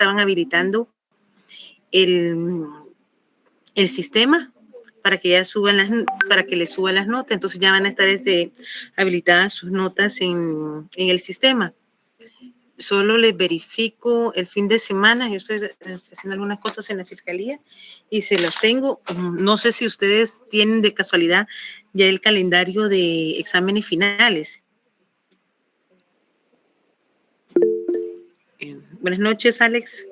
estaban habilitando el sistema para que ya para que les suban las notas. Entonces ya van a estar habilitadas sus notas en el sistema. Solo les verifico el fin de semana. Yo estoy haciendo algunas cosas en la fiscalía y se las tengo. No sé si ustedes tienen de casualidad ya el calendario de exámenes finales. Buenas noches, Alex.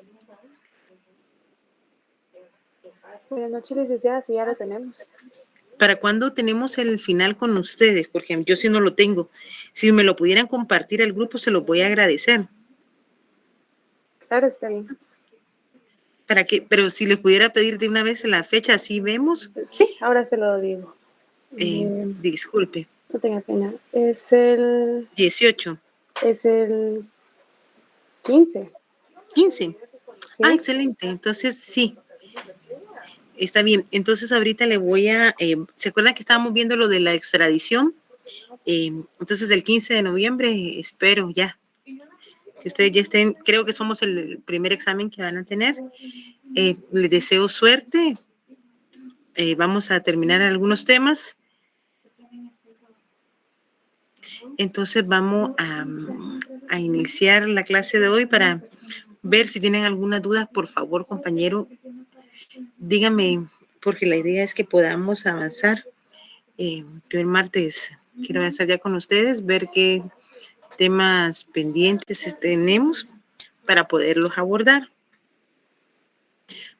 Buenas noches, licenciada, sí, ya lo tenemos. ¿Para cuándo tenemos el final con ustedes? Porque yo sí no lo tengo. Si me lo pudieran compartir al grupo, se lo voy a agradecer. Claro, está bien. ¿Para qué? Pero si les pudiera pedir de una vez la fecha, así vemos. Sí, ahora se lo digo. Disculpe. No tenga pena. Es el 18. Es el 15. 15. ¿Sí? Ah, excelente. Entonces, sí. Está bien. Entonces, ahorita le voy a... ¿se acuerdan que estábamos viendo lo de la extradición? Entonces, el 15 de noviembre, espero ya que ustedes ya estén. Creo que somos el primer examen que van a tener. Les deseo suerte. Vamos a terminar algunos temas. Entonces, vamos a iniciar la clase de hoy para ver si tienen alguna duda. Por favor, compañero, dígame, porque la idea es que podamos avanzar. Yo el martes quiero avanzar ya con ustedes, ver qué temas pendientes tenemos para poderlos abordar.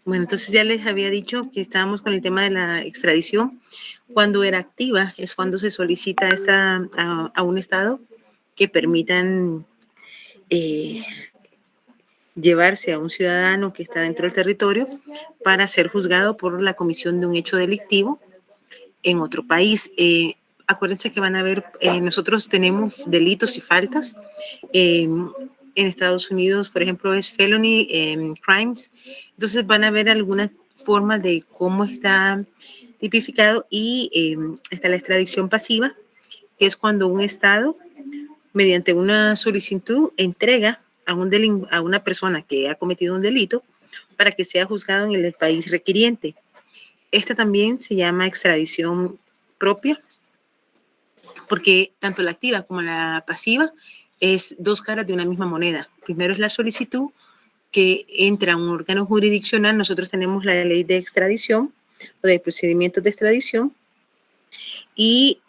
Bueno, entonces ya les había dicho que estábamos con el tema de la extradición. Cuando era activa es cuando se solicita a un estado que permitan llevarse a un ciudadano que está dentro del territorio para ser juzgado por la comisión de un hecho delictivo en otro país. Acuérdense que van a ver, nosotros tenemos delitos y faltas. En Estados Unidos, por ejemplo, es felony crimes. Entonces van a ver algunas formas de cómo está tipificado y está la extradición pasiva, que es cuando un estado, mediante una solicitud, entrega a una persona que ha cometido un delito para que sea juzgado en el país requiriente. Esta también se llama extradición propia, porque tanto la activa como la pasiva es dos caras de una misma moneda. Primero es la solicitud que entra a un órgano jurisdiccional. Nosotros tenemos la ley de extradición o de procedimientos de extradición y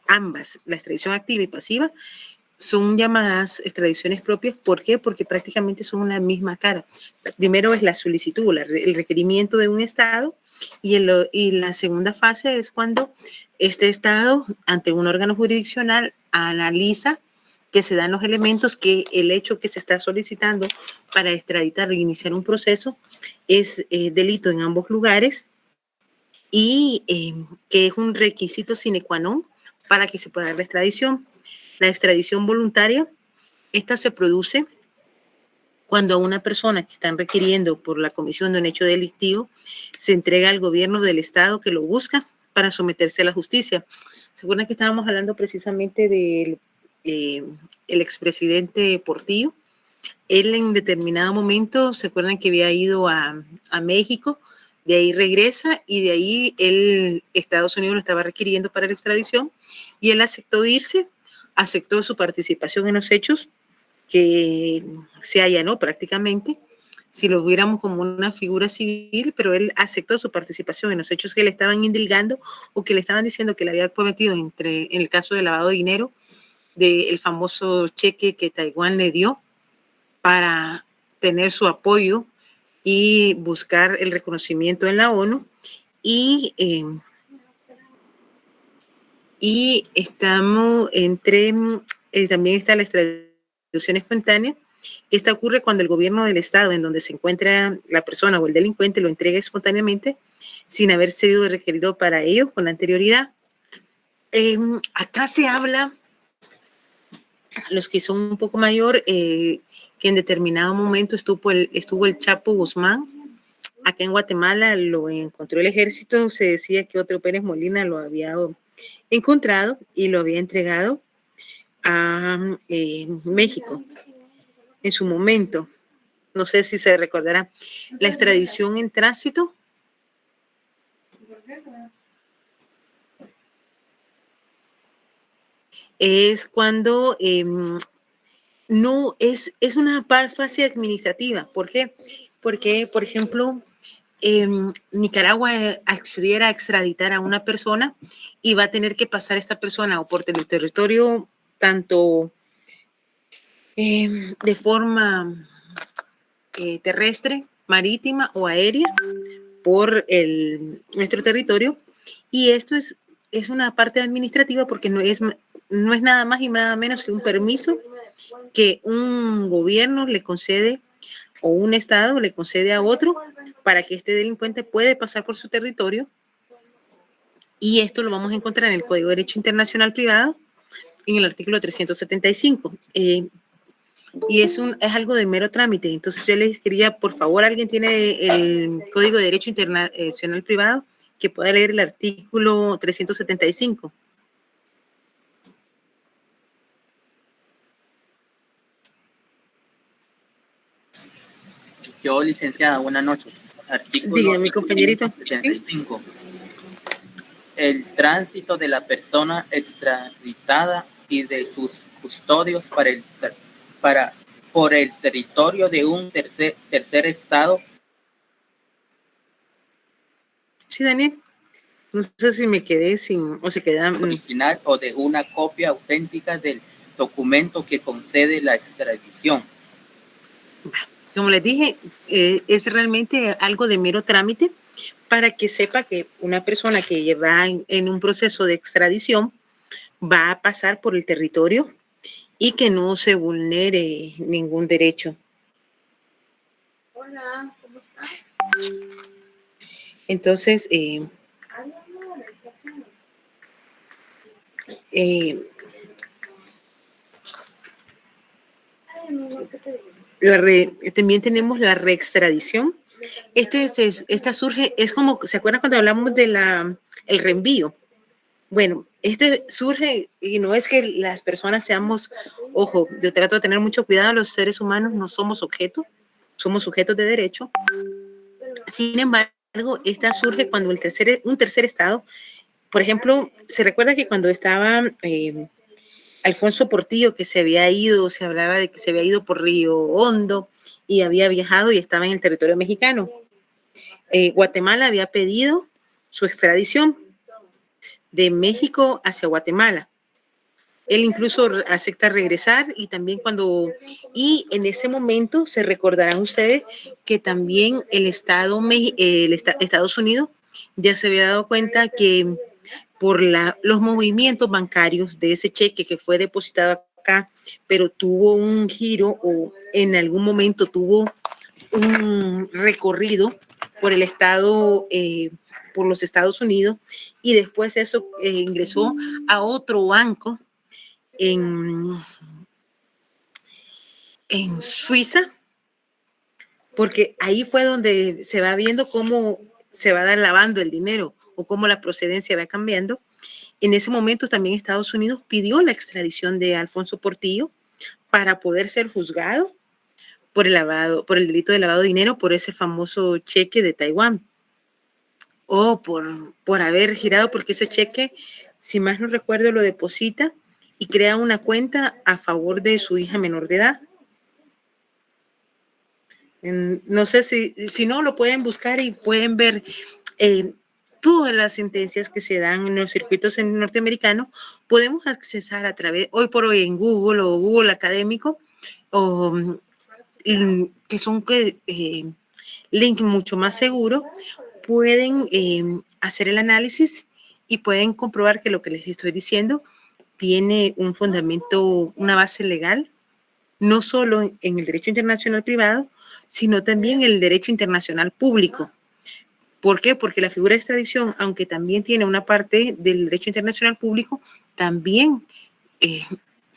ambas, la extradición activa y pasiva, son llamadas extradiciones propias. ¿Por qué? Porque prácticamente son la misma cara. Primero es la solicitud, el requerimiento de un estado y la segunda fase es cuando este estado, ante un órgano jurisdiccional, analiza que se dan los elementos que el hecho que se está solicitando para extraditar e iniciar un proceso es delito en ambos lugares y que es un requisito sine qua non para que se pueda dar la extradición. La extradición voluntaria, esta se produce cuando a una persona que están requiriendo por la comisión de un hecho delictivo se entrega al gobierno del estado que lo busca para someterse a la justicia. ¿Se acuerdan que estábamos hablando precisamente del el expresidente Portillo? Él en determinado momento, ¿se acuerdan que había ido a México? De ahí regresa y de ahí Estados Unidos lo estaba requiriendo para la extradición y él aceptó irse, aceptó su participación en los hechos que se allanó prácticamente, si lo viéramos como una figura civil, pero él aceptó su participación en los hechos que le estaban indilgando o que le estaban diciendo que le había cometido en el caso de lavado de dinero, del famoso cheque que Taiwán le dio para tener su apoyo y buscar el reconocimiento en la ONU. Y estamos también está la extradición espontánea. Esta ocurre cuando el gobierno del estado en donde se encuentra la persona o el delincuente lo entrega espontáneamente sin haber sido requerido para ello con anterioridad. Acá se habla, los que son un poco mayor, que en determinado momento estuvo el Chapo Guzmán. Acá en Guatemala lo encontró el ejército. Se decía que otro Pérez Molina lo había encontrado y lo había entregado a México en su momento. No sé si se recordará. La extradición en tránsito es cuando no es una fase administrativa. ¿Por qué? Porque, por ejemplo, Nicaragua accediera a extraditar a una persona y va a tener que pasar esta persona o por el territorio tanto de forma terrestre, marítima o aérea por nuestro territorio, y esto es una parte administrativa porque no es nada más y nada menos que un permiso que un gobierno le concede o un estado le concede a otro para que este delincuente puede pasar por su territorio, y esto lo vamos a encontrar en el Código de Derecho Internacional Privado en el artículo 375. Y es algo de mero trámite. Entonces yo les quería, por favor, alguien tiene el Código de Derecho Internacional Privado que pueda leer el artículo 375. Yo, licenciada, buenas noches. Artículo Dígame, compañerito. 375. El tránsito de la persona extraditada y de sus custodios por el territorio de un tercer estado. Sí, Daniel. No sé si me quedé sin, o se queda original o de una copia auténtica del documento que concede la extradición. Como les dije, es realmente algo de mero trámite para que sepa que una persona que va en un proceso de extradición va a pasar por el territorio y que no se vulnere ningún derecho. Hola, ¿cómo estás? Entonces, también tenemos la reextradición. Esta surge, es como, ¿se acuerdan cuando hablamos de el reenvío? Bueno, este surge y no es que las personas seamos, ojo, yo trato de tener mucho cuidado, los seres humanos no somos objetos, somos sujetos de derecho. Sin embargo, esta surge cuando un tercer estado, por ejemplo, se recuerda que cuando estaba Alfonso Portillo, que se había ido, se hablaba de que se había ido por Río Hondo y había viajado y estaba en el territorio mexicano. Guatemala había pedido su extradición de México hacia Guatemala. Él incluso acepta regresar y también y en ese momento se recordarán ustedes que también Estados Unidos ya se había dado cuenta que por los movimientos bancarios de ese cheque que fue depositado acá, pero tuvo un giro o en algún momento tuvo un recorrido por el estado, por los Estados Unidos, y después eso ingresó a otro banco en Suiza, porque ahí fue donde se va viendo cómo se va lavando el dinero o cómo la procedencia va cambiando. En ese momento también Estados Unidos pidió la extradición de Alfonso Portillo para poder ser juzgado por el delito de lavado de dinero, por ese famoso cheque de Taiwán, o por haber girado, porque ese cheque, si más no recuerdo, lo deposita y crea una cuenta a favor de su hija menor de edad. No sé si no, lo pueden buscar y pueden ver todas las sentencias que se dan en los circuitos norteamericanos. Podemos accesar a través, hoy por hoy en Google o Google Académico, que son link mucho más seguro, pueden hacer el análisis y pueden comprobar que lo que les estoy diciendo tiene un fundamento, una base legal, no solo en el derecho internacional privado, sino también en el derecho internacional público. ¿Por qué? Porque la figura de extradición, aunque también tiene una parte del derecho internacional público, también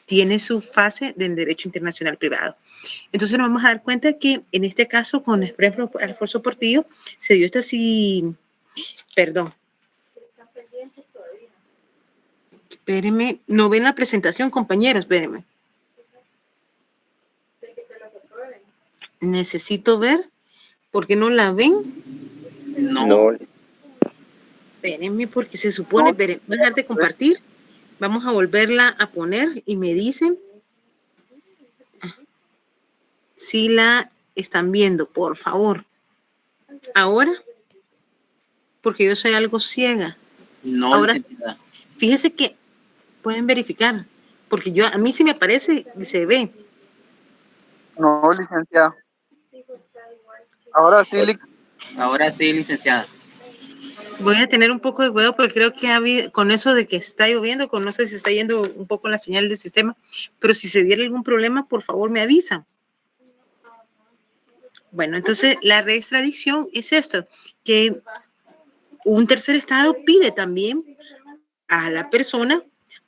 tiene su fase del derecho internacional privado. Entonces nos vamos a dar cuenta que en este caso, con por ejemplo, Alfonso Portillo, se dio perdón. Espérenme, no ven la presentación, compañeros, espérenme. Necesito ver, porque no la ven. No. Espérenme, porque se supone, voy a dejar de compartir. Vamos a volverla a poner y me dicen si la están viendo, por favor. Ahora, porque yo soy algo ciega. No, Ahora, licenciada. fíjese que pueden verificar, porque a mí sí me aparece y se ve. No, licenciada. Ahora sí, Ahora sí, licenciada. Voy a tener un poco de cuidado porque creo que con eso de que está lloviendo, no sé si está yendo un poco la señal del sistema, pero si se diera algún problema, por favor me avisan. Bueno, entonces la reextradición es esto, que un tercer estado pide también a la persona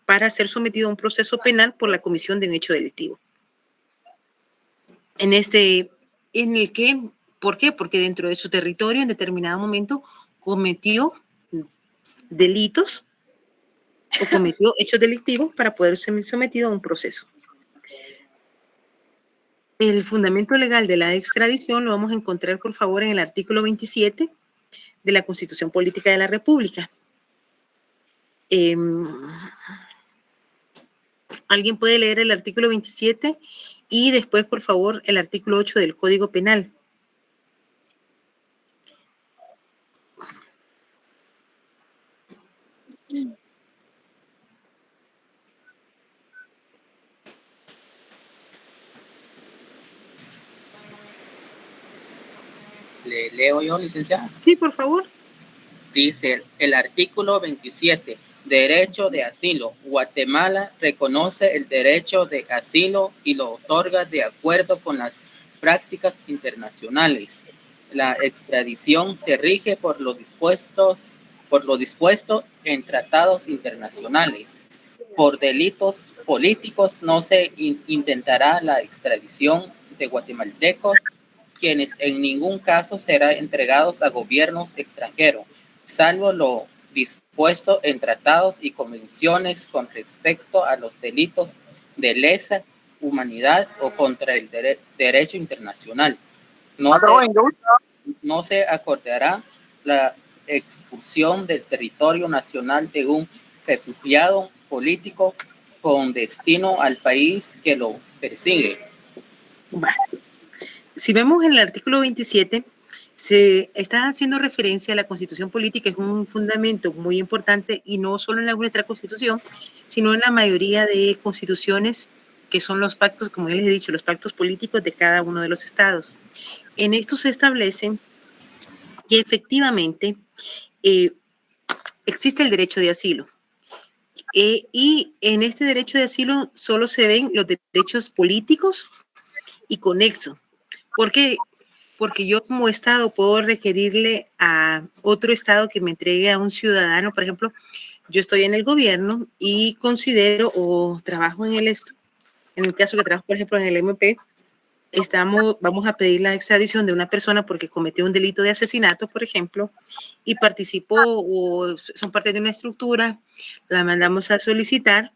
para ser sometido a un proceso penal por la comisión de un hecho delictivo. ¿Por qué? Porque dentro de su territorio en determinado momento cometió delitos o cometió hechos delictivos para poder ser sometido a un proceso. El fundamento legal de la extradición lo vamos a encontrar, por favor, en el artículo 27 de la Constitución Política de la República. ¿Alguien puede leer el artículo 27 y después, por favor, el artículo 8 del Código Penal? ¿Le leo yo, licenciada? Sí, por favor. Dice el artículo 27, derecho de asilo. Guatemala reconoce el derecho de asilo y lo otorga de acuerdo con las prácticas internacionales. La extradición se rige por lo dispuesto en tratados internacionales. Por delitos políticos no se intentará la extradición de guatemaltecos, quienes en ningún caso serán entregados a gobiernos extranjeros, salvo lo dispuesto en tratados y convenciones con respecto a los delitos de lesa humanidad o contra el derecho internacional. No se acordará la expulsión del territorio nacional de un refugiado político con destino al país que lo persigue. Bueno, si vemos en el artículo 27, se está haciendo referencia a la Constitución Política, es un fundamento muy importante y no solo en nuestra Constitución, sino en la mayoría de constituciones que son los pactos, como ya les he dicho, los pactos políticos de cada uno de los estados. En esto se establece que efectivamente existe el derecho de asilo. Y en este derecho de asilo solo se ven los derechos políticos y conexo. ¿Por qué? Porque yo como Estado puedo requerirle a otro Estado que me entregue a un ciudadano. Por ejemplo, yo estoy en el gobierno y considero o trabajo en el caso que trabajo, por ejemplo, en el MP, vamos a pedir la extradición de una persona porque cometió un delito de asesinato, por ejemplo, y participó o son parte de una estructura, la mandamos a solicitar,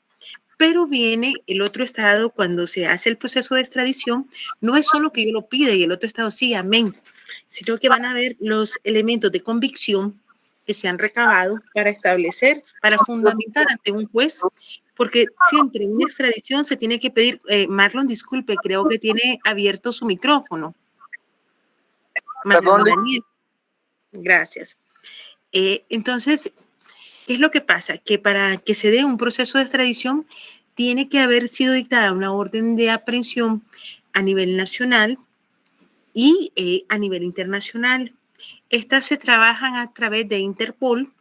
pero viene el otro estado cuando se hace el proceso de extradición, no es solo que yo lo pida y el otro estado sí, amén, sino que van a ver los elementos de convicción que se han recabado para establecer, para fundamentar ante un juez, porque siempre en una extradición se tiene que pedir, Marlon, disculpe, creo que tiene abierto su micrófono. Marlon Daniel. Gracias. Entonces, ¿qué es lo que pasa? Que para que se dé un proceso de extradición, tiene que haber sido dictada una orden de aprehensión a nivel nacional y a nivel internacional. Estas se trabajan a través de Interpol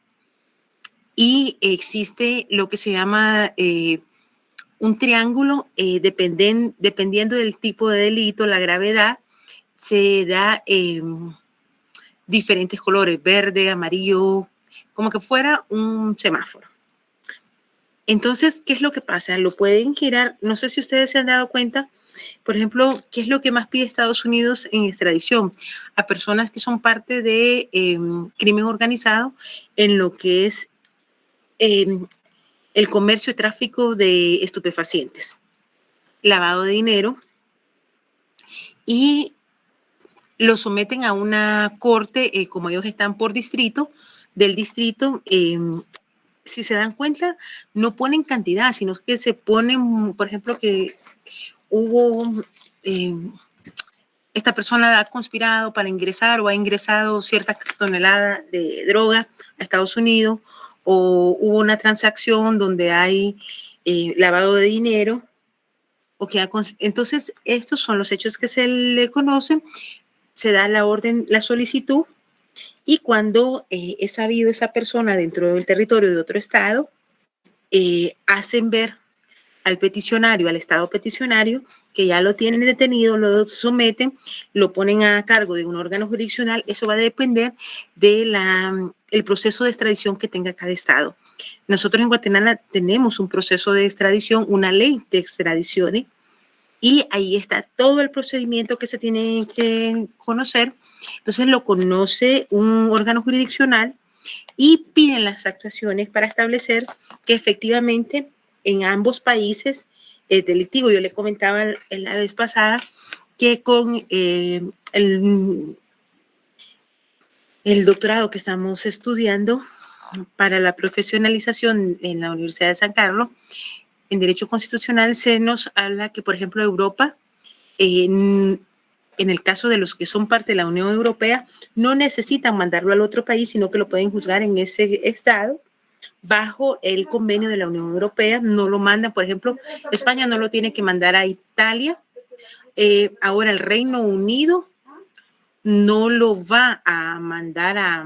y existe lo que se llama un triángulo, dependiendo del tipo de delito, la gravedad, se da diferentes colores, verde, amarillo, como que fuera un semáforo. Entonces, ¿qué es lo que pasa? Lo pueden girar, no sé si ustedes se han dado cuenta, por ejemplo, ¿qué es lo que más pide Estados Unidos en extradición? A personas que son parte de crimen organizado en lo que es el comercio y tráfico de estupefacientes, lavado de dinero y lo someten a una corte, como ellos están por distrito, del distrito, si se dan cuenta, no ponen cantidad, sino que se ponen, por ejemplo, que hubo, esta persona ha conspirado para ingresar o ha ingresado cierta tonelada de droga a Estados Unidos, o hubo una transacción donde hay lavado de dinero, o que entonces estos son los hechos que se le conocen, se da la orden, la solicitud, y cuando es sabido esa persona dentro del territorio de otro estado, hacen ver al peticionario, al estado peticionario, que ya lo tienen detenido, lo someten, lo ponen a cargo de un órgano jurisdiccional. Eso va a depender del proceso de extradición que tenga cada estado. Nosotros en Guatemala tenemos un proceso de extradición, una ley de extradiciones, y ahí está todo el procedimiento que se tiene que conocer. Entonces lo conoce un órgano jurisdiccional y piden las actuaciones para establecer que efectivamente en ambos países es delictivo. Yo le comentaba la vez pasada que con el doctorado que estamos estudiando para la profesionalización en la Universidad de San Carlos, en Derecho Constitucional, se nos habla que, por ejemplo, Europa, en el caso de los que son parte de la Unión Europea, no necesitan mandarlo al otro país, sino que lo pueden juzgar en ese estado bajo el convenio de la Unión Europea. No lo mandan, por ejemplo, España no lo tiene que mandar a Italia. Ahora el Reino Unido no lo va a mandar a...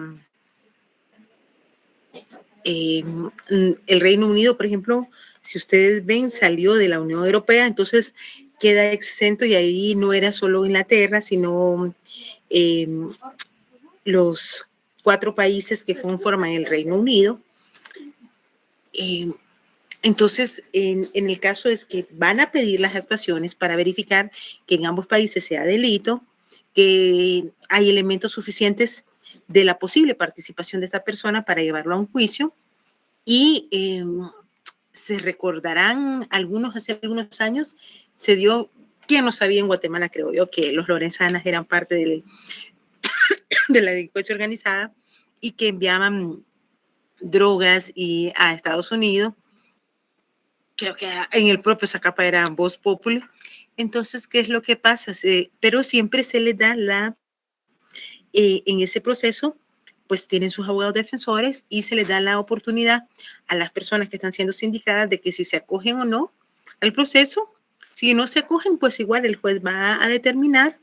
el Reino Unido, por ejemplo, si ustedes ven, salió de la Unión Europea, entonces queda exento, y ahí no era solo Inglaterra, sino los 4 países que forman el Reino Unido. Entonces, en el caso es que van a pedir las actuaciones para verificar que en ambos países sea delito, que hay elementos suficientes de la posible participación de esta persona para llevarlo a un juicio, y se recordarán algunos, hace algunos años, se dio, ¿quién no sabía en Guatemala, creo yo, que los lorenzanas eran parte de la delincuencia organizada y que enviaban drogas a Estados Unidos? Creo que en el propio Zacapa era Voz Populi. Entonces, ¿qué es lo que pasa? Pero siempre se le da en ese proceso, pues tienen sus abogados defensores y se les da la oportunidad a las personas que están siendo sindicadas de que si se acogen o no al proceso. Si no se acogen, pues igual el juez va a determinar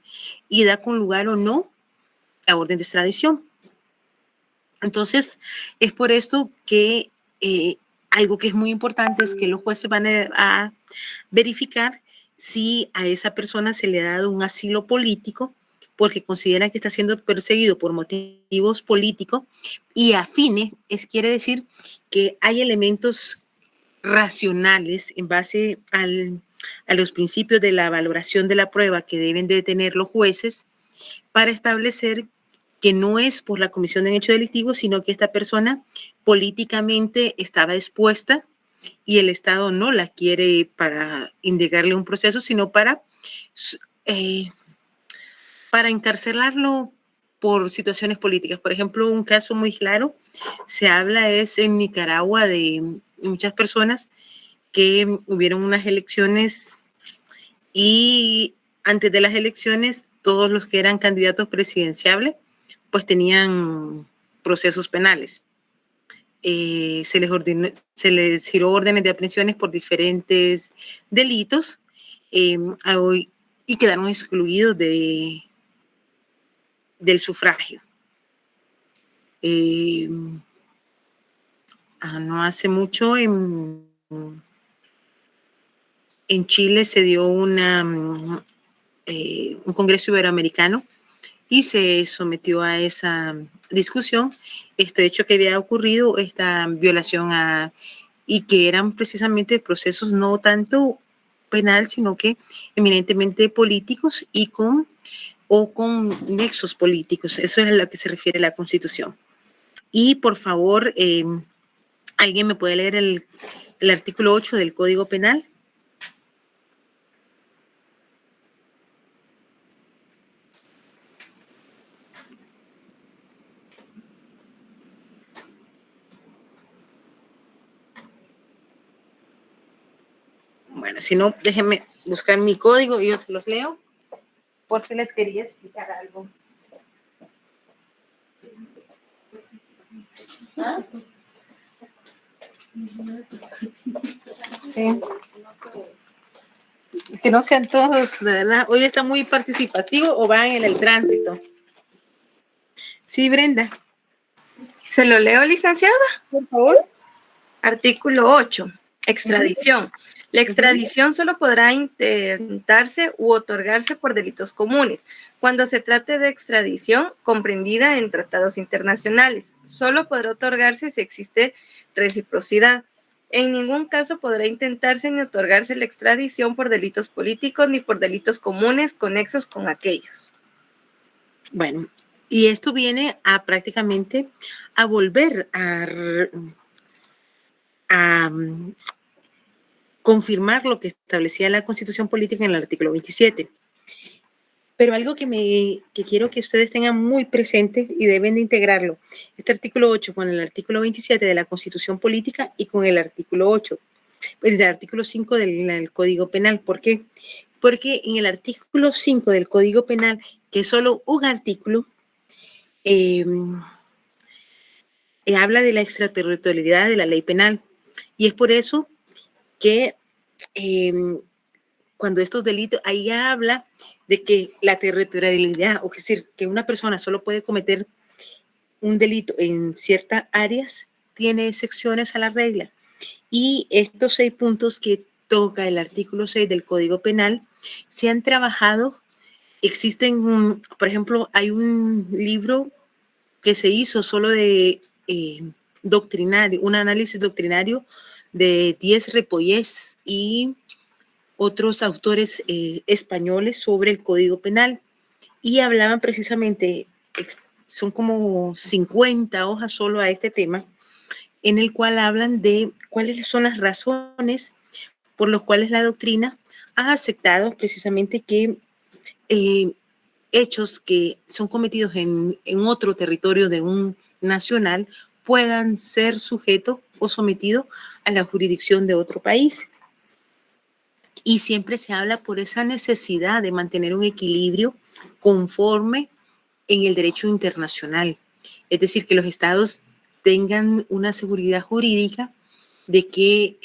y da con lugar o no la orden de extradición. Entonces, es por esto que algo que es muy importante es que los jueces van a verificar si a esa persona se le ha dado un asilo político, porque consideran que está siendo perseguido por motivos políticos y afines. Quiere decir que hay elementos racionales en base a los principios de la valoración de la prueba que deben de tener los jueces para establecer que no es por la comisión de un hecho delictivo, sino que esta persona políticamente estaba expuesta y el Estado no la quiere para indicarle un proceso, sino para encarcelarlo por situaciones políticas. Por ejemplo, un caso muy claro se habla es en Nicaragua de muchas personas que hubieron unas elecciones y antes de las elecciones todos los que eran candidatos presidenciables pues tenían procesos penales. Se les giró órdenes de aprehensiones por diferentes delitos y quedaron excluidos del sufragio. No hace mucho en Chile se dio un congreso iberoamericano y se sometió a esa discusión este hecho que había ocurrido, esta violación y que eran precisamente procesos no tanto penal, sino que eminentemente políticos y con nexos políticos. Eso es a lo que se refiere la Constitución. Y por favor, ¿alguien me puede leer el artículo 8 del Código Penal? Bueno, si no, déjenme buscar mi código y yo se los leo. Porque les quería explicar algo. ¿Ah? Sí. Que no sean todos, de verdad. Hoy está muy participativo o van en el tránsito. Sí, Brenda. ¿Se lo leo, licenciada? Por favor. Artículo 8. Extradición. La extradición solo podrá intentarse u otorgarse por delitos comunes. Cuando se trate de extradición comprendida en tratados internacionales, solo podrá otorgarse si existe reciprocidad. En ningún caso podrá intentarse ni otorgarse la extradición por delitos políticos ni por delitos comunes conexos con aquellos. Bueno, y esto viene a prácticamente a volver a confirmar lo que establecía la Constitución Política en el artículo 27. Pero algo que quiero que ustedes tengan muy presente y deben de integrarlo, este artículo 8 con el artículo 27 de la Constitución Política y con el artículo 8, el artículo 5 del Código Penal. ¿Por qué? Porque en el artículo 5 del Código Penal, que es solo un artículo, habla de la extraterritorialidad de la ley penal. Y es por eso que cuando estos delitos, ahí habla de que la territorialidad, o es decir, que una persona solo puede cometer un delito en ciertas áreas, tiene excepciones a la regla. Y estos 6 puntos que toca el artículo 6 del Código Penal se han trabajado. Existen, por ejemplo, hay un libro que se hizo solo de doctrinario, un análisis doctrinario de 10 Repollés y otros autores españoles sobre el Código Penal, y hablaban precisamente, son como 50 hojas solo a este tema, en el cual hablan de cuáles son las razones por las cuales la doctrina ha aceptado precisamente que hechos que son cometidos en otro territorio de un nacional puedan ser sujetos o sometidos a la jurisdicción de otro país. Y siempre se habla por esa necesidad de mantener un equilibrio conforme en el derecho internacional. Es decir, que los estados tengan una seguridad jurídica de que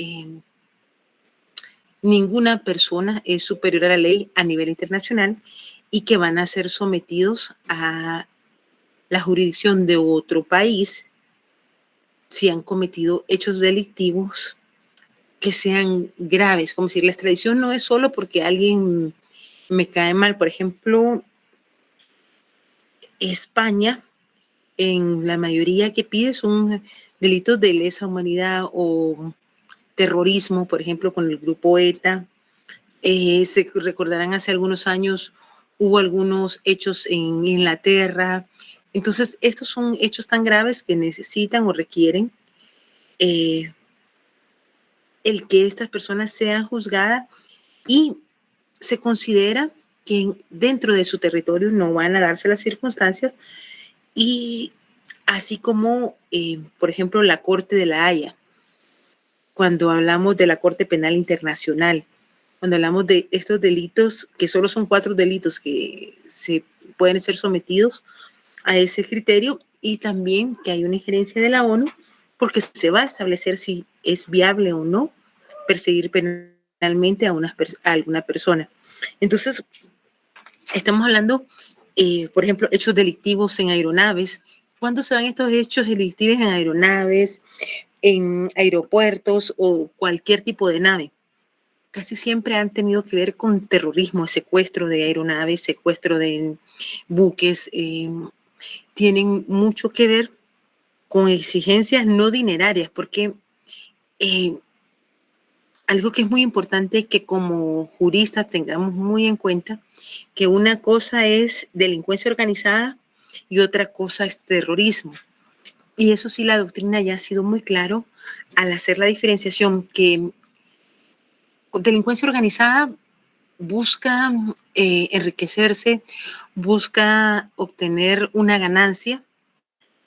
ninguna persona es superior a la ley a nivel internacional y que van a ser sometidos a la jurisdicción de otro país si han cometido hechos delictivos que sean graves. Como decir, la extradición no es solo porque alguien me cae mal. Por ejemplo, España, en la mayoría que pide son delitos de lesa humanidad o terrorismo, por ejemplo, con el grupo ETA. Se recordarán hace algunos años hubo algunos hechos en Inglaterra. Entonces, estos son hechos tan graves que necesitan o requieren el que estas personas sean juzgadas, y se considera que dentro de su territorio no van a darse las circunstancias, y así como, por ejemplo, la Corte de la Haya, cuando hablamos de la Corte Penal Internacional, cuando hablamos de estos delitos, que solo son 4 delitos que se pueden ser sometidos a ese criterio, y también que hay una injerencia de la ONU, porque se va a establecer si es viable o no perseguir penalmente a alguna persona. Entonces, estamos hablando, por ejemplo, hechos delictivos en aeronaves. ¿Cuándo se dan estos hechos delictivos en aeronaves, en aeropuertos o cualquier tipo de nave? Casi siempre han tenido que ver con terrorismo, secuestro de aeronaves, secuestro de buques. Tienen mucho que ver con exigencias no dinerarias, porque algo que es muy importante que como juristas tengamos muy en cuenta, que una cosa es delincuencia organizada y otra cosa es terrorismo. Y eso sí, la doctrina ya ha sido muy claro al hacer la diferenciación, que delincuencia organizada busca enriquecerse, busca obtener una ganancia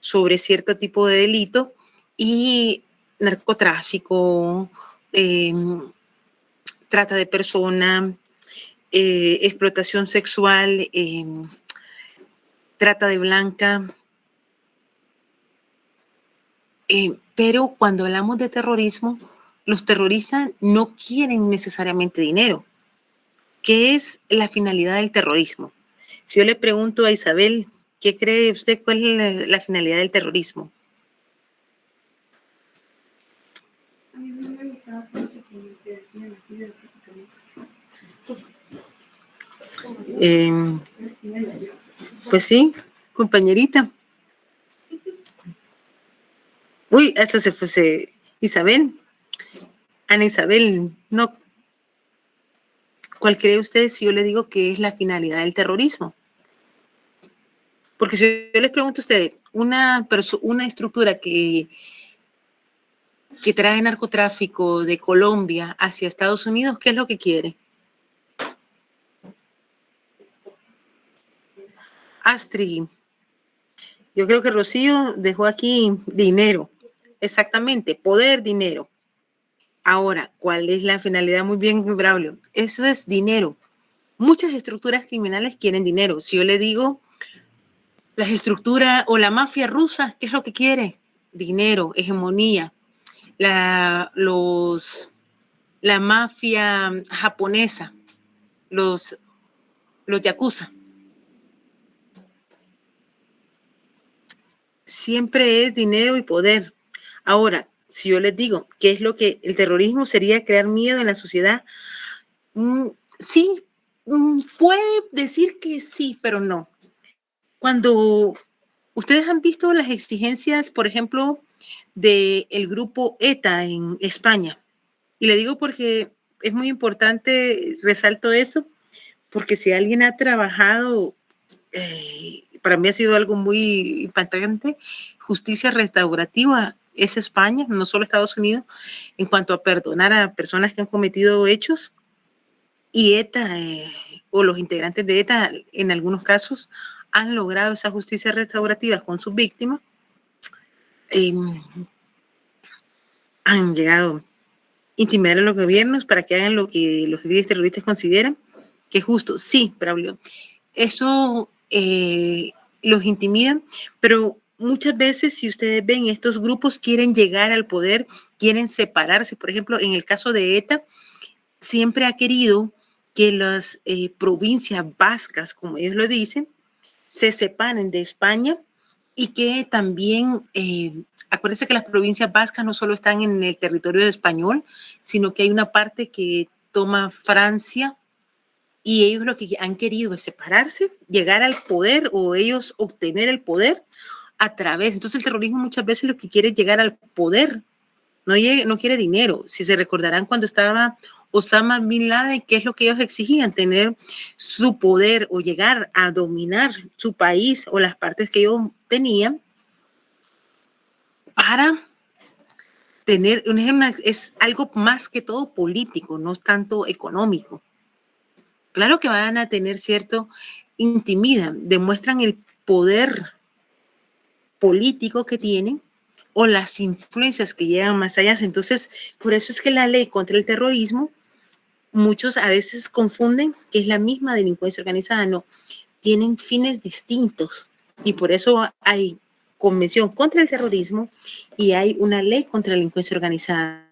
sobre cierto tipo de delito, y narcotráfico, trata de persona, explotación sexual, trata de blanca. Pero cuando hablamos de terrorismo, los terroristas no quieren necesariamente dinero. ¿Qué es la finalidad del terrorismo? Si yo le pregunto a Isabel, ¿qué cree usted cuál es la finalidad del terrorismo? Pues sí, compañerita. Uy, hasta se fue Isabel. Ana Isabel, no. ¿Cuál cree usted si yo le digo que es la finalidad del terrorismo? Porque si yo les pregunto a ustedes, una estructura que trae narcotráfico de Colombia hacia Estados Unidos, ¿qué es lo que quiere? Astrid, yo creo que Rocío dejó aquí dinero. Exactamente, poder, dinero. Ahora, ¿cuál es la finalidad? Muy bien, Braulio. Eso es dinero. Muchas estructuras criminales quieren dinero. Si yo le digo las estructuras o la mafia rusa, ¿qué es lo que quiere? Dinero, hegemonía. La mafia japonesa, los yakuza. Siempre es dinero y poder. Ahora, si yo les digo qué es lo que el terrorismo sería crear miedo en la sociedad, sí, puede decir que sí, pero no. Cuando ustedes han visto las exigencias, por ejemplo, del grupo ETA en España, y le digo porque es muy importante, resalto eso, porque si alguien ha trabajado, para mí ha sido algo muy impactante, justicia restaurativa es España, no solo Estados Unidos, en cuanto a perdonar a personas que han cometido hechos, y ETA o los integrantes de ETA en algunos casos han logrado esa justicia restaurativa con sus víctimas, han llegado a intimidar a los gobiernos para que hagan lo que los líderes terroristas consideran que es justo. Sí, Braulio, eso los intimidan, pero muchas veces, si ustedes ven, estos grupos quieren llegar al poder, quieren separarse. Por ejemplo, en el caso de ETA, siempre ha querido que las provincias vascas, como ellos lo dicen, se separen de España y que también, acuérdense que las provincias vascas no solo están en el territorio español, sino que hay una parte que toma Francia, y ellos lo que han querido es separarse, llegar al poder o ellos obtener el poder a través. Entonces el terrorismo muchas veces lo que quiere es llegar al poder, no quiere dinero. Si se recordarán cuando estaba Osama Bin Laden, ¿qué es lo que ellos exigían? Tener su poder o llegar a dominar su país o las partes que ellos tenían para tener, es algo más que todo político, no tanto económico. Claro que van a tener cierto, intimidan, demuestran el poder político que tienen o las influencias que llegan más allá. Entonces, por eso es que la ley contra el terrorismo, muchos a veces confunden que es la misma delincuencia organizada. No, tienen fines distintos y por eso hay convención contra el terrorismo y hay una ley contra la delincuencia organizada.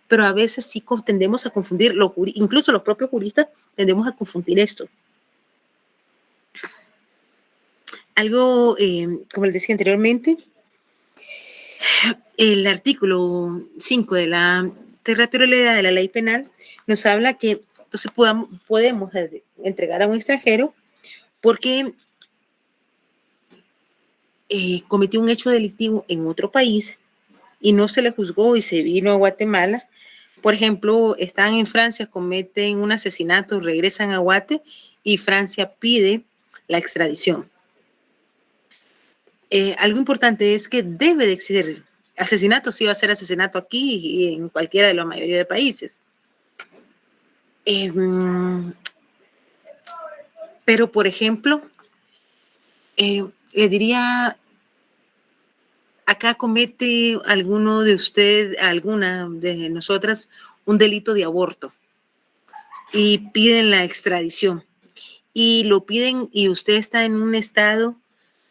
Pero a veces sí tendemos a confundir, incluso los propios juristas tendemos a confundir esto. Algo, como les decía anteriormente, el artículo 5 de la territorialidad de la ley penal nos habla que entonces podemos entregar a un extranjero porque cometió un hecho delictivo en otro país y no se le juzgó y se vino a Guatemala. Por ejemplo, están en Francia, cometen un asesinato, regresan a Guate y Francia pide la extradición. Algo importante es que debe de existir asesinato, sí va a ser asesinato aquí y en cualquiera de la mayoría de países. Pero, por ejemplo, le diría, acá comete alguno de usted, alguna de nosotras, un delito de aborto. y piden la extradición. Y lo piden y usted está en un estado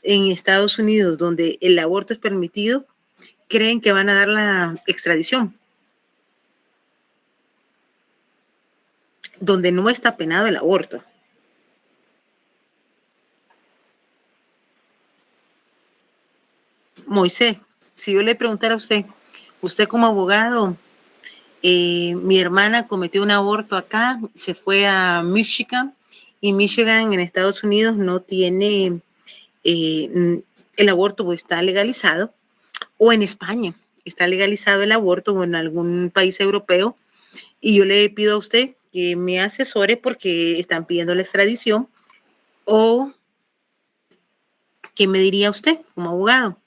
en Estados Unidos donde el aborto es permitido, creen que van a dar la extradición, donde no está penado el aborto. Moisés, si yo le preguntara a usted como abogado, mi hermana cometió un aborto acá, se fue a Michigan, y Michigan en Estados Unidos no tiene, el aborto pues, está legalizado, o en España está legalizado el aborto, o en algún país europeo, y yo le pido a usted que me asesore porque están pidiendo la extradición, o ¿qué me diría usted como abogado?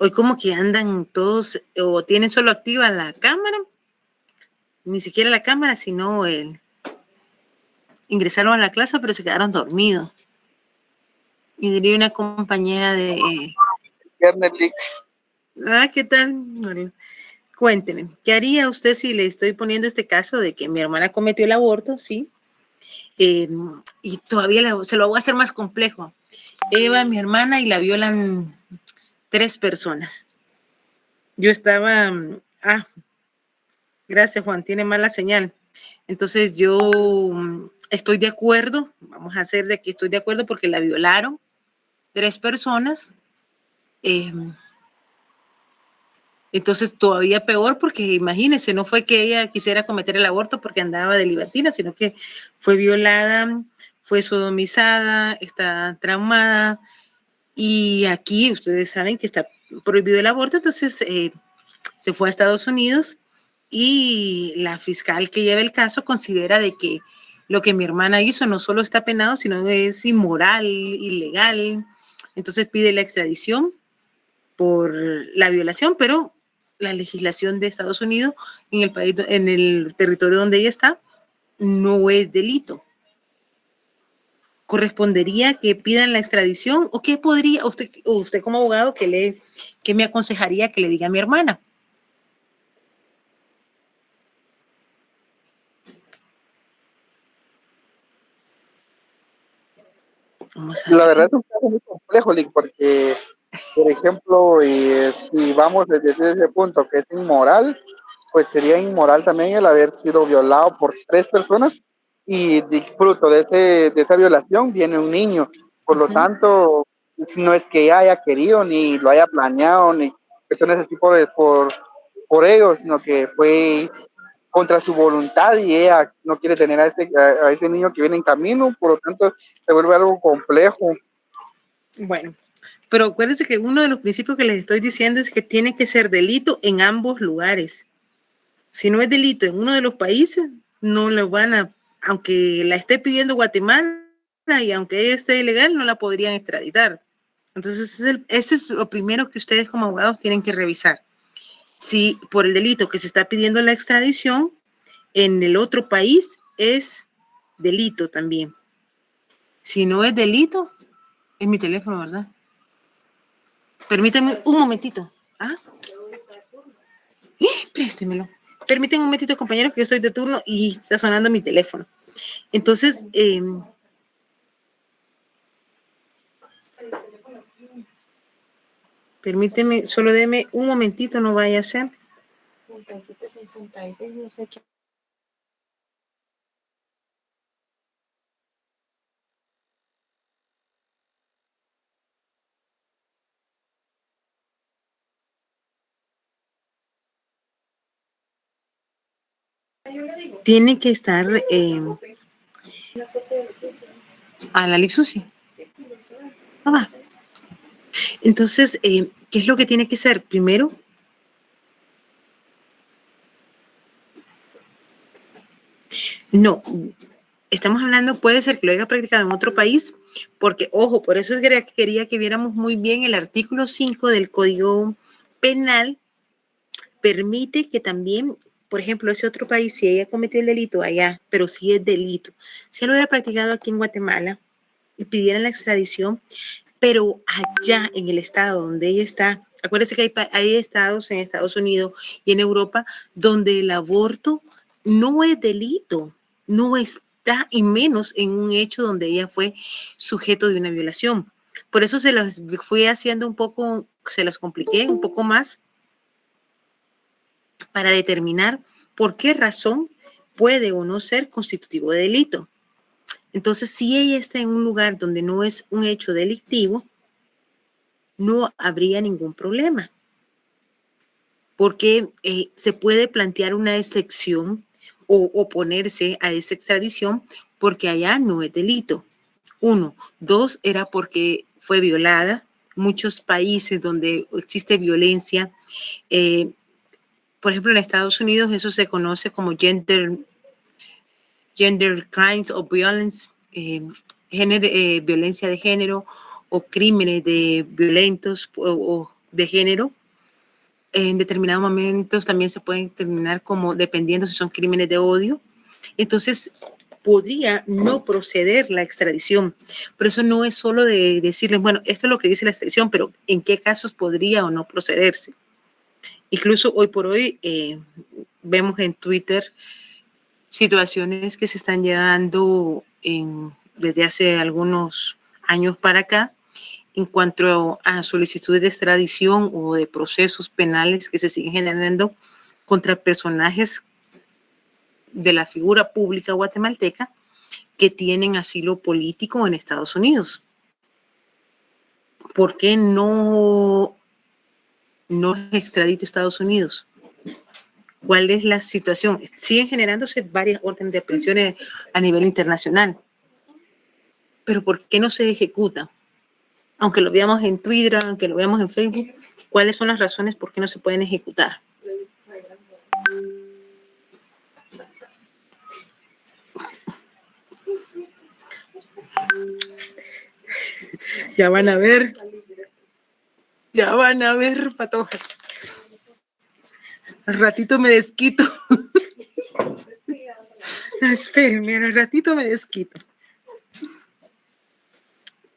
Hoy como que andan todos o tienen solo activa la cámara, ni siquiera la cámara, sino ingresaron a la clase, pero se quedaron dormidos. Y diría una compañera de... ¿Qué tal? Cuénteme, ¿qué haría usted si le estoy poniendo este caso de que mi hermana cometió el aborto, sí? Y todavía se lo voy a hacer más complejo. Eva, mi hermana, y la violan 3 personas. Yo estaba... gracias, Juan, tiene mala señal. Entonces yo estoy de acuerdo, vamos a hacer de que estoy de acuerdo porque la violaron 3 personas. Entonces todavía peor porque imagínense, no fue que ella quisiera cometer el aborto porque andaba de libertina, sino que fue violada, fue sodomizada, está traumada, y aquí ustedes saben que está prohibido el aborto. Entonces se fue a Estados Unidos y la fiscal que lleva el caso considera de que lo que mi hermana hizo no solo está penado, sino es inmoral, ilegal. Entonces pide la extradición por la violación, pero la legislación de Estados Unidos en el país, en el territorio donde ella está, no es delito. ¿Correspondería que pidan la extradición o qué podría usted como abogado qué me aconsejaría que le diga a mi hermana? La verdad es un caso muy complejo, Lick, porque, por ejemplo, si vamos desde ese punto que es inmoral, pues sería inmoral también el haber sido violado por 3 personas y fruto de esa violación viene un niño. Por lo tanto, no es que ella haya querido, ni lo haya planeado, ni cuestiones de tipo por ellos, sino que fue contra su voluntad y ella no quiere tener a ese niño que viene en camino, por lo tanto se vuelve algo complejo. Bueno, pero acuérdense que uno de los principios que les estoy diciendo es que tiene que ser delito en ambos lugares. Si no es delito en uno de los países, no lo van a, aunque la esté pidiendo Guatemala y aunque ella esté ilegal, no la podrían extraditar. Entonces, ese es lo primero que ustedes como abogados tienen que revisar. Si por el delito que se está pidiendo la extradición, en el otro país es delito también. Si no es delito, es mi teléfono, ¿verdad? Permítame un momentito. Préstemelo. Permíteme un momentito, compañeros, que yo estoy de turno y está sonando mi teléfono. Entonces, permíteme, solo deme un momentito, no vaya a ser. 57, 56, no sé qué. Tiene que estar a la Lixusi. Entonces, ¿qué es lo que tiene que ser? Primero, no, estamos hablando, puede ser que lo haya practicado en otro país, porque, ojo, por eso es que quería que viéramos muy bien el artículo 5 del Código Penal, permite que también, por ejemplo, ese otro país, si ella cometió el delito allá, pero sí es delito, si lo hubiera practicado aquí en Guatemala y pidieran la extradición, pero allá en el estado donde ella está Acuérdense que hay estados en Estados Unidos y en Europa donde el aborto no es delito, no está, y menos en un hecho donde ella fue sujeto de una violación. Por eso se los fui haciendo un poco, se los compliqué un poco más para determinar por qué razón puede o no ser constitutivo de delito. Entonces, si ella está en un lugar donde no es un hecho delictivo, no habría ningún problema, porque se puede plantear una excepción o oponerse a esa extradición porque allá no es delito. 1. 2, era porque fue violada. Muchos países donde existe violencia, por ejemplo, en Estados Unidos eso se conoce como gender crimes of violence, violencia de género o crímenes violentos o de género. En determinados momentos también se pueden determinar como, dependiendo si son crímenes de odio. Entonces, podría no proceder la extradición. Pero eso no es solo de decirles, bueno, esto es lo que dice la extradición, pero ¿en qué casos podría o no procederse? Incluso hoy por hoy vemos en Twitter situaciones que se están llevando desde hace algunos años para acá en cuanto a solicitudes de extradición o de procesos penales que se siguen generando contra personajes de la figura pública guatemalteca que tienen asilo político en Estados Unidos. ¿Por qué no extradita a Estados Unidos? ¿Cuál es la situación? Siguen generándose varias órdenes de aprehensiones a nivel internacional, pero ¿por qué no se ejecuta? Aunque lo veamos en Twitter, aunque lo veamos en Facebook, ¿cuáles son las razones por qué no se pueden ejecutar? Ya van a ver, patojas. Al ratito me desquito. Espérenme, al ratito me desquito.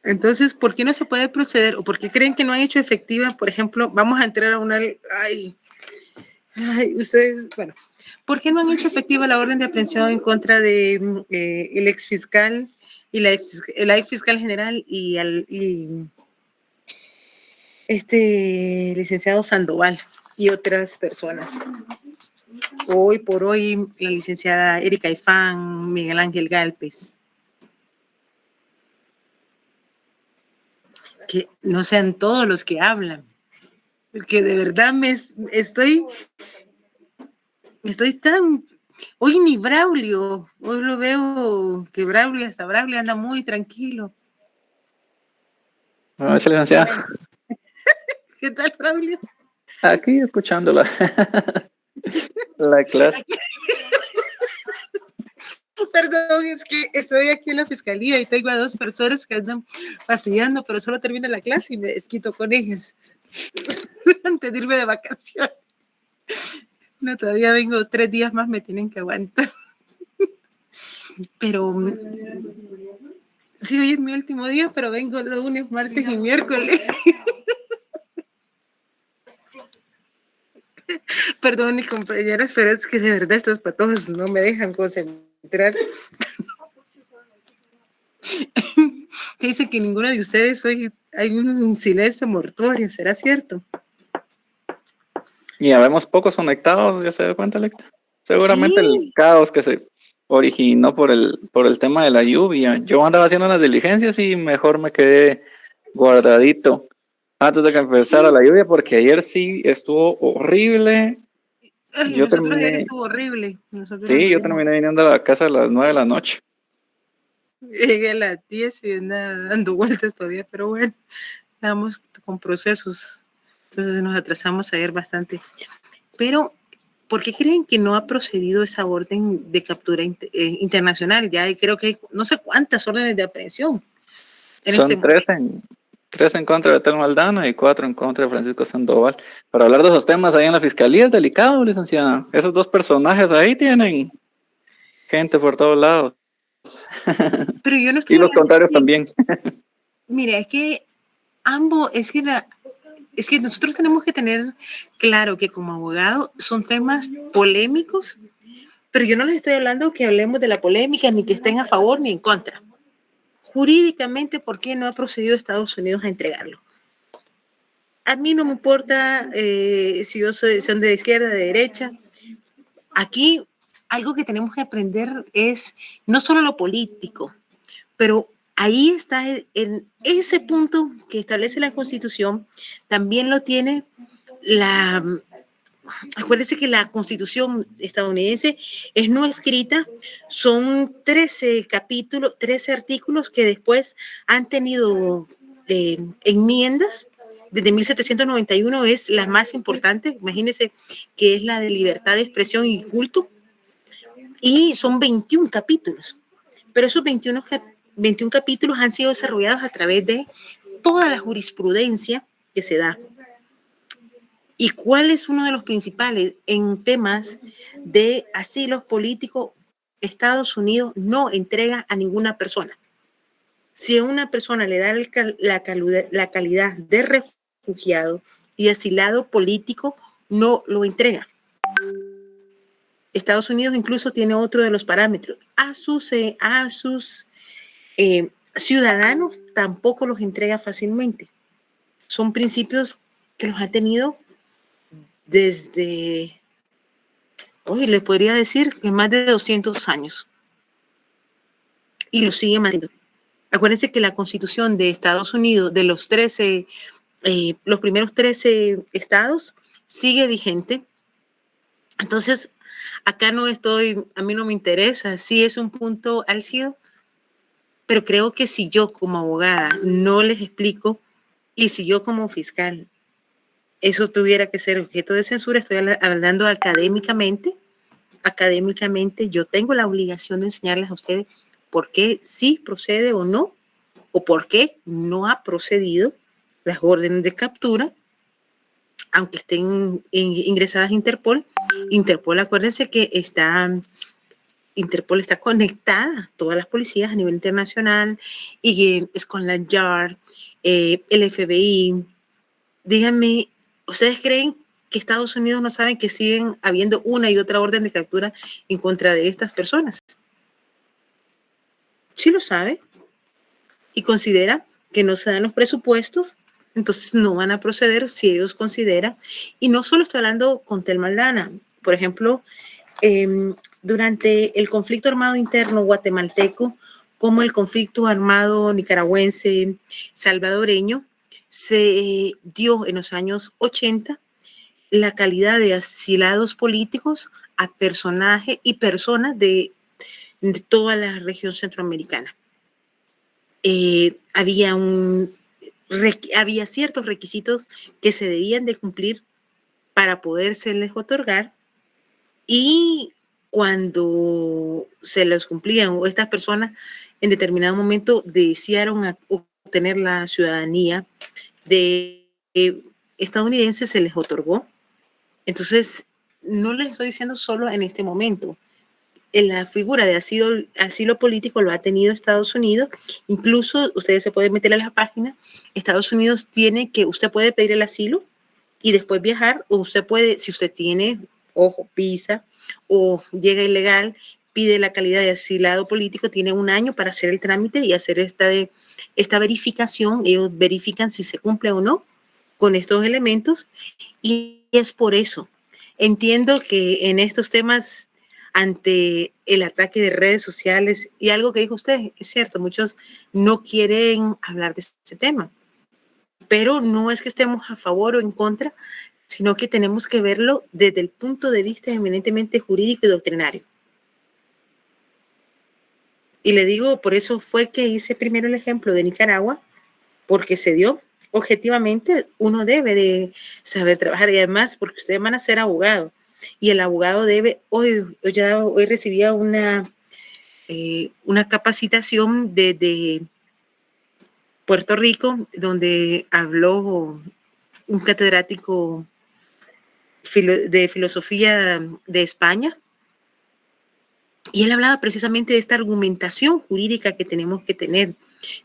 Entonces, ¿por qué no se puede proceder? ¿O por qué creen que no han hecho efectiva? Por ejemplo, vamos a entrar a una... ustedes, bueno, ¿por qué no han hecho efectiva la orden de aprehensión en contra de el exfiscal y la ex fiscal general y licenciado Sandoval y otras personas? Hoy por hoy, la licenciada Erika Ifán, Miguel Ángel Galpez. Que no sean todos los que hablan, porque de verdad estoy tan... Hoy ni Braulio, hoy lo veo que Braulio anda muy tranquilo. Buenas noches, licenciada. ¿Qué tal, Braulio? Aquí escuchándola. La clase. Perdón, es que estoy aquí en la fiscalía y tengo a 2 personas que andan fastidiando, pero solo termina la clase y me desquito con ellas antes de irme de vacaciones. No, todavía vengo 3 días más, me tienen que aguantar. Pero sí, hoy es mi último día, pero vengo lunes, martes y miércoles. Perdón, mis compañeras, pero es que de verdad estos patojos no me dejan concentrar. Dicen que ninguno de ustedes hoy hay un silencio mortuorio, ¿será cierto? Y habemos pocos conectados, ¿ya se da cuenta, Lecta? Seguramente Sí. El caos que se originó por el tema de la lluvia. Yo andaba haciendo unas diligencias y mejor me quedé guardadito antes de que empezara la lluvia, porque ayer sí estuvo horrible. Ay, Yo nosotros ayer terminé, estuvo horrible. yo terminé viniendo a la casa a las 9 de la noche. Llegué a las 10 y andaba dando vueltas todavía, pero bueno, estábamos con procesos, entonces nos atrasamos ayer bastante. Pero, ¿por qué creen que no ha procedido esa orden de captura internacional? Ya creo que hay no sé cuántas órdenes de aprehensión. Son 3 en contra de Telma Aldana y 4 en contra de Francisco Sandoval. Para hablar de esos temas ahí en la fiscalía es delicado, licenciada. Esos 2 personajes ahí tienen gente por todos lados. Pero yo no estoy Y los contrarios también. Mira, es que ambos, es que nosotros tenemos que tener claro que como abogado son temas polémicos, pero yo no les estoy hablando que hablemos de la polémica ni que estén a favor ni en contra. Jurídicamente, ¿por qué no ha procedido Estados Unidos a entregarlo? A mí no me importa si son de izquierda, de derecha. Aquí algo que tenemos que aprender es no solo lo político, pero ahí está en ese punto que establece la Constitución, también lo tiene acuérdense que la Constitución estadounidense es no escrita, son 13 capítulos, 13 artículos que después han tenido enmiendas. Desde 1791 es la más importante, imagínense que es la de libertad de expresión y culto, y son 21 capítulos, pero esos 21 capítulos han sido desarrollados a través de toda la jurisprudencia que se da. ¿Y cuál es uno de los principales? En temas de asilos políticos, Estados Unidos no entrega a ninguna persona. Si a una persona le da la calidad de refugiado y asilado político, no lo entrega. Estados Unidos incluso tiene otro de los parámetros. A sus ciudadanos tampoco los entrega fácilmente. Son principios que los ha tenido desde, hoy les podría decir que más de 200 años. Y lo sigue manteniendo. Acuérdense que la Constitución de Estados Unidos, de los primeros 13 estados, sigue vigente. Entonces, acá a mí no me interesa, sí es un punto álgido, pero creo que si yo como abogada no les explico y si yo como fiscal eso tuviera que ser objeto de censura, estoy hablando académicamente, yo tengo la obligación de enseñarles a ustedes por qué sí procede o no, o por qué no ha procedido las órdenes de captura, aunque estén ingresadas a Interpol. Interpol, acuérdense que Interpol está conectada a todas las policías a nivel internacional, y Scotland Yard, el FBI. Díganme, ¿ustedes creen que Estados Unidos no saben que siguen habiendo una y otra orden de captura en contra de estas personas? Sí lo sabe y considera que no se dan los presupuestos, entonces no van a proceder si ellos consideran. Y no solo estoy hablando con Thelma Aldana, por ejemplo, durante el conflicto armado interno guatemalteco, como el conflicto armado nicaragüense, salvadoreño, se dio en los años 80 la calidad de asilados políticos a personajes y personas de toda la región centroamericana. Había ciertos requisitos que se debían de cumplir para podérseles otorgar, y cuando se los cumplían o estas personas en determinado momento desearon obtener la ciudadanía de estadounidense, se les otorgó. Entonces, no les estoy diciendo solo en este momento. La figura de asilo político lo ha tenido Estados Unidos. Incluso ustedes se pueden meter a la página. Estados Unidos usted puede pedir el asilo y después viajar, o usted puede, si usted tiene, visa o llega ilegal, pide la calidad de asilado político, tiene un año para hacer el trámite y hacer esta verificación. Ellos verifican si se cumple o no con estos elementos, y es por eso. Entiendo que en estos temas, ante el ataque de redes sociales, y algo que dijo usted, es cierto, muchos no quieren hablar de este tema, pero no es que estemos a favor o en contra, sino que tenemos que verlo desde el punto de vista eminentemente jurídico y doctrinario. Y le digo, por eso fue que hice primero el ejemplo de Nicaragua, porque se dio. Objetivamente, uno debe de saber trabajar, y además porque ustedes van a ser abogados, y el abogado debe, hoy recibía una capacitación desde Puerto Rico, donde habló un catedrático de filosofía de España, y él hablaba precisamente de esta argumentación jurídica que tenemos que tener.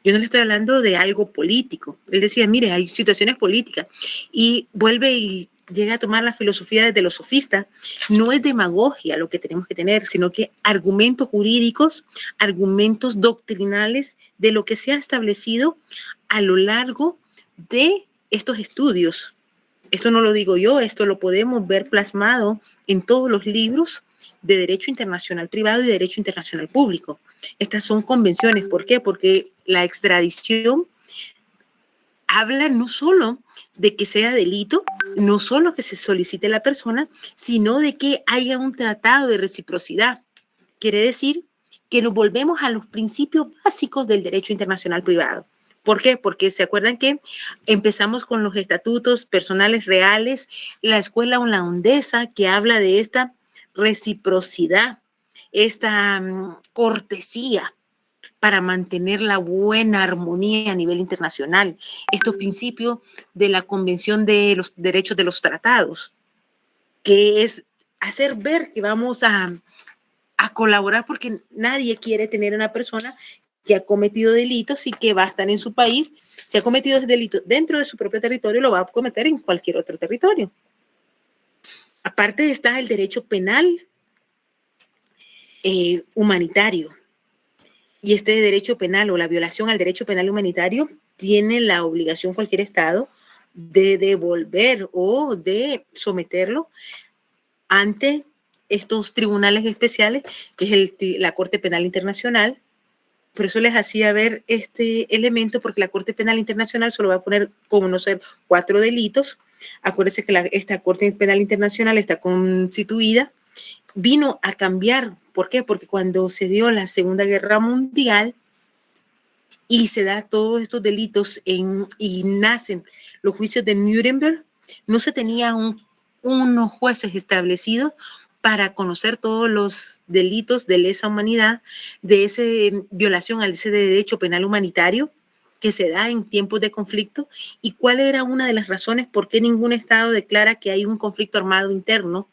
Yo no le estoy hablando de algo político. Él decía, mire, hay situaciones políticas y vuelve y llega a tomar la filosofía desde los sofistas. No es demagogia lo que tenemos que tener, sino que argumentos jurídicos, argumentos doctrinales de lo que se ha establecido a lo largo de estos estudios. Esto no lo digo yo, esto lo podemos ver plasmado en todos los libros de derecho internacional privado y de derecho internacional público. Estas son convenciones. ¿Por qué? Porque la extradición habla no solo de que sea delito, no solo que se solicite a la persona, sino de que haya un tratado de reciprocidad. Quiere decir que nos volvemos a los principios básicos del derecho internacional privado. ¿Por qué? Porque se acuerdan que empezamos con los estatutos personales reales, la escuela holandesa que habla de esta reciprocidad, esta cortesía para mantener la buena armonía a nivel internacional. Estos principios de la Convención de los Derechos de los Tratados, que es hacer ver que vamos a colaborar porque nadie quiere tener una persona que ha cometido delitos y que va a estar en su país. Si ha cometido delitos dentro de su propio territorio, lo va a cometer en cualquier otro territorio. Aparte está el derecho penal humanitario. Y este derecho penal o la violación al derecho penal humanitario tiene la obligación cualquier Estado de devolver o de someterlo ante estos tribunales especiales, que es la Corte Penal Internacional. Por eso les hacía ver este elemento, porque la Corte Penal Internacional solo va a poner conocer 4 delitos. Acuérdense que esta Corte Penal Internacional está constituida, vino a cambiar. ¿Por qué? Porque cuando se dio la Segunda Guerra Mundial y se da todos estos delitos y nacen los juicios de Nuremberg, no se tenía unos jueces establecidos para conocer todos los delitos de lesa humanidad, de esa violación a ese derecho penal humanitario que se da en tiempos de conflicto, y cuál era una de las razones por qué ningún Estado declara que hay un conflicto armado interno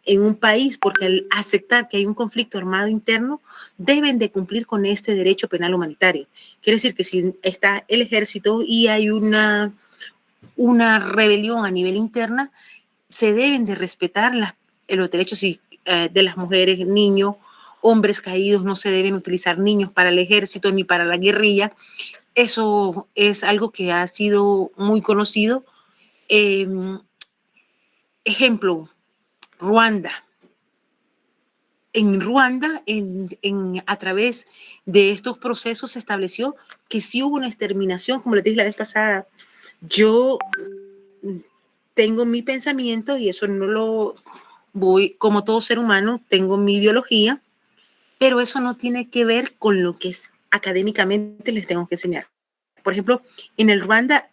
en un país, porque al aceptar que hay un conflicto armado interno, deben de cumplir con este derecho penal humanitario. Quiere decir que si está el ejército y hay una rebelión a nivel interna, se deben de respetar los derechos de las mujeres, niños, hombres caídos, no se deben utilizar niños para el ejército ni para la guerrilla. Eso es algo que ha sido muy conocido. Ejemplo, Ruanda. En Ruanda, a través de estos procesos se estableció que sí hubo una exterminación, como les dije la vez pasada. Yo tengo mi pensamiento y eso no lo voy, como todo ser humano, tengo mi ideología, pero eso no tiene que ver con lo que académicamente les tengo que enseñar. Por ejemplo, en Ruanda,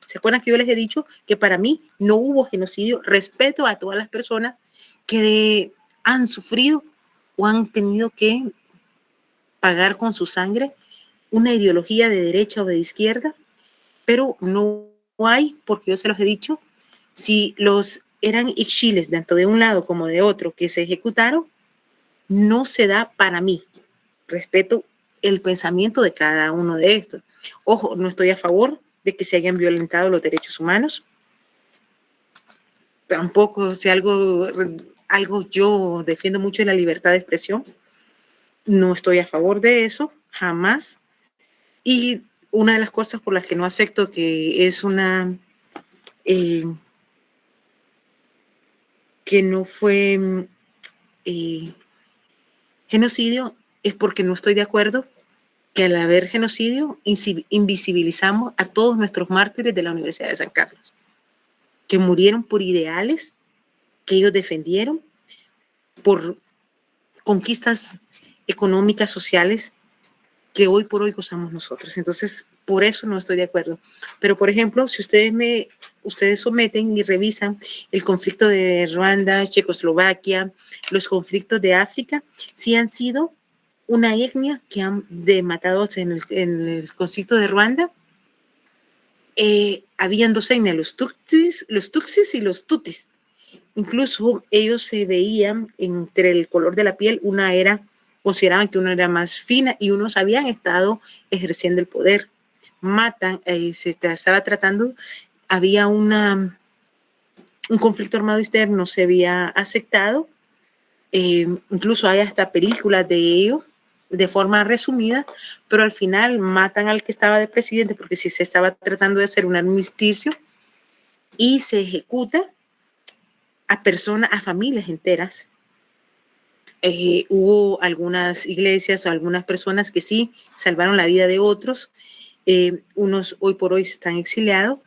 ¿se acuerdan que yo les he dicho que para mí no hubo genocidio? Respeto a todas las personas que han sufrido o han tenido que pagar con su sangre una ideología de derecha o de izquierda, pero no hay, porque yo se los he dicho, si eran ixchiles, tanto de un lado como de otro, que se ejecutaron, no se da para mí. Respeto el pensamiento de cada uno de estos. Ojo, no estoy a favor de que se hayan violentado los derechos humanos. Tampoco, si algo yo defiendo mucho la libertad de expresión, no estoy a favor de eso, jamás. Y una de las cosas por las que no acepto que es que no fue genocidio es porque no estoy de acuerdo que al haber genocidio invisibilizamos a todos nuestros mártires de la Universidad de San Carlos, que murieron por ideales que ellos defendieron, por conquistas económicas, sociales, que hoy por hoy gozamos nosotros. Entonces, por eso no estoy de acuerdo. Pero, por ejemplo, si ustedes someten y revisan el conflicto de Ruanda, Checoslovaquia, los conflictos de África, sí han sido una etnia que han matado en el conflicto de Ruanda. Habían 2 etnias, los tutsis y los tutis. Incluso ellos se veían entre el color de la piel, una era consideraban que uno era más fina y unos habían estado ejerciendo el poder. Matan, se estaba tratando, había un conflicto armado externo, se había aceptado, incluso hay hasta películas de ello, de forma resumida, pero al final matan al que estaba de presidente porque sí se estaba tratando de hacer un armisticio y se ejecuta a personas, a familias enteras. Hubo algunas iglesias, algunas personas que sí salvaron la vida de otros, unos hoy por hoy están exiliados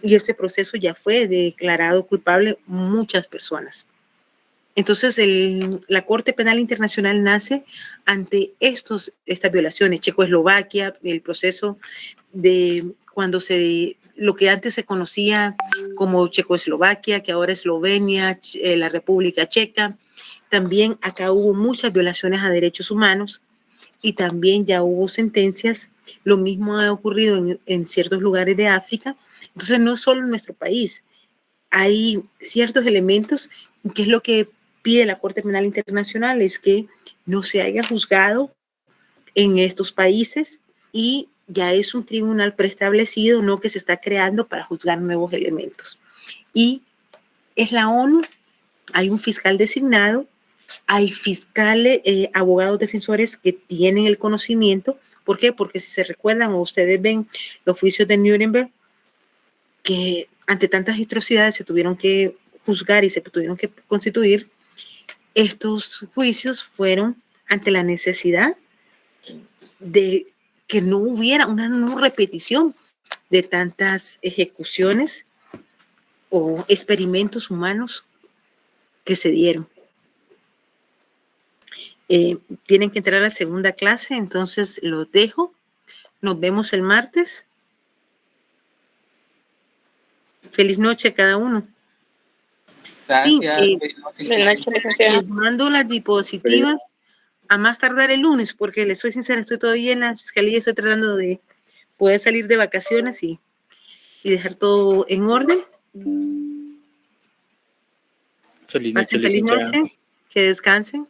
y ese proceso ya fue declarado culpable muchas personas. Entonces, la Corte Penal Internacional nace ante estas violaciones. Checoslovaquia, el proceso de cuando lo que antes se conocía como Checoslovaquia, que ahora es Eslovenia, la República Checa. También acá hubo muchas violaciones a derechos humanos y también ya hubo sentencias. Lo mismo ha ocurrido en ciertos lugares de África. Entonces, no solo en nuestro país. Hay ciertos elementos que es lo que pide la Corte Penal Internacional, es que no se haya juzgado en estos países y ya es un tribunal preestablecido, no que se está creando para juzgar nuevos elementos. Y es la ONU, hay un fiscal designado, hay fiscales, abogados defensores que tienen el conocimiento. ¿Por qué? Porque si se recuerdan o ustedes ven los juicios de Nuremberg, que ante tantas atrocidades se tuvieron que juzgar y se tuvieron que constituir, estos juicios fueron ante la necesidad de que no hubiera una no repetición de tantas ejecuciones o experimentos humanos que se dieron. Tienen que entrar a la segunda clase, entonces los dejo. Nos vemos el martes. Feliz noche a cada uno. Gracias. Sí, Buenas noches, licenciada. les mando las diapositivas a más tardar el lunes, porque les soy sincera, estoy todavía en la fiscalía, estoy tratando de poder salir de vacaciones y dejar todo en orden. Feliz noche, Pasen feliz licenciada. noche, que descansen.